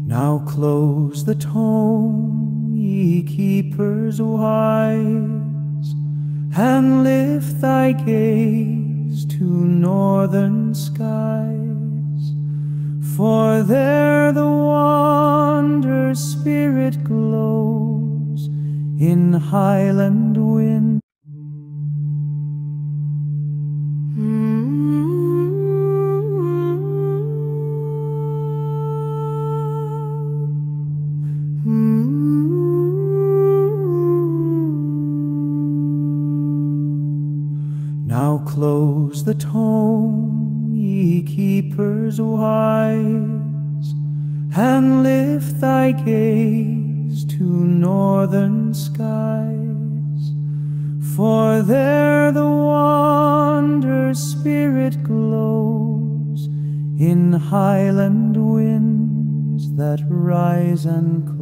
Now close the tome, ye keepers wise, and lift thy gaze to northern skies, for there the wander's spirit glows in highland wind. Now close the tome, ye keepers wise, and lift thy gaze to northern skies, for there the wander's spirit glows in highland winds that rise and close.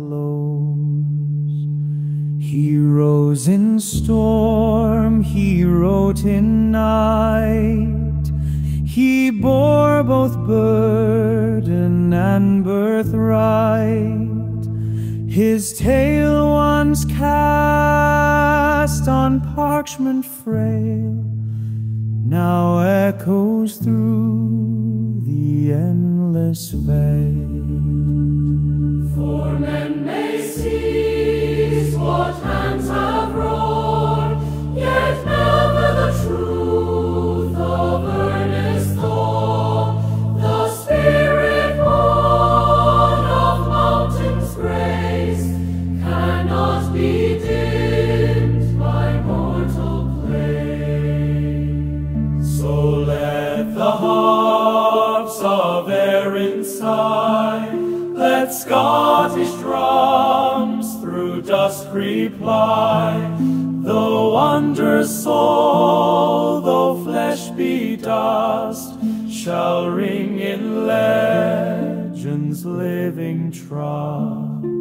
He rose in storm, he wrote in night, he bore both burden and birthright. His tale once cast on parchment frail now echoes through the endless veil. For men may seize what hands have wrought, yet never the truth of earnest thought. The Spirit born of mountains' grace cannot be dimmed by mortal clay. So let the harps of Erin sigh, let Scottish drums through dusk reply. Though wander's soul, though flesh be dust, shall ring in legend's living trust.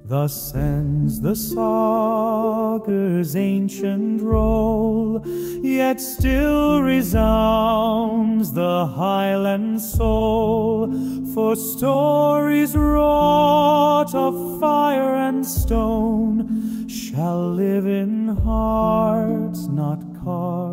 Thus sends the saga's ancient roll, yet still resounds the Highland soul. For stories wrought of fire and stone shall live in hearts not carved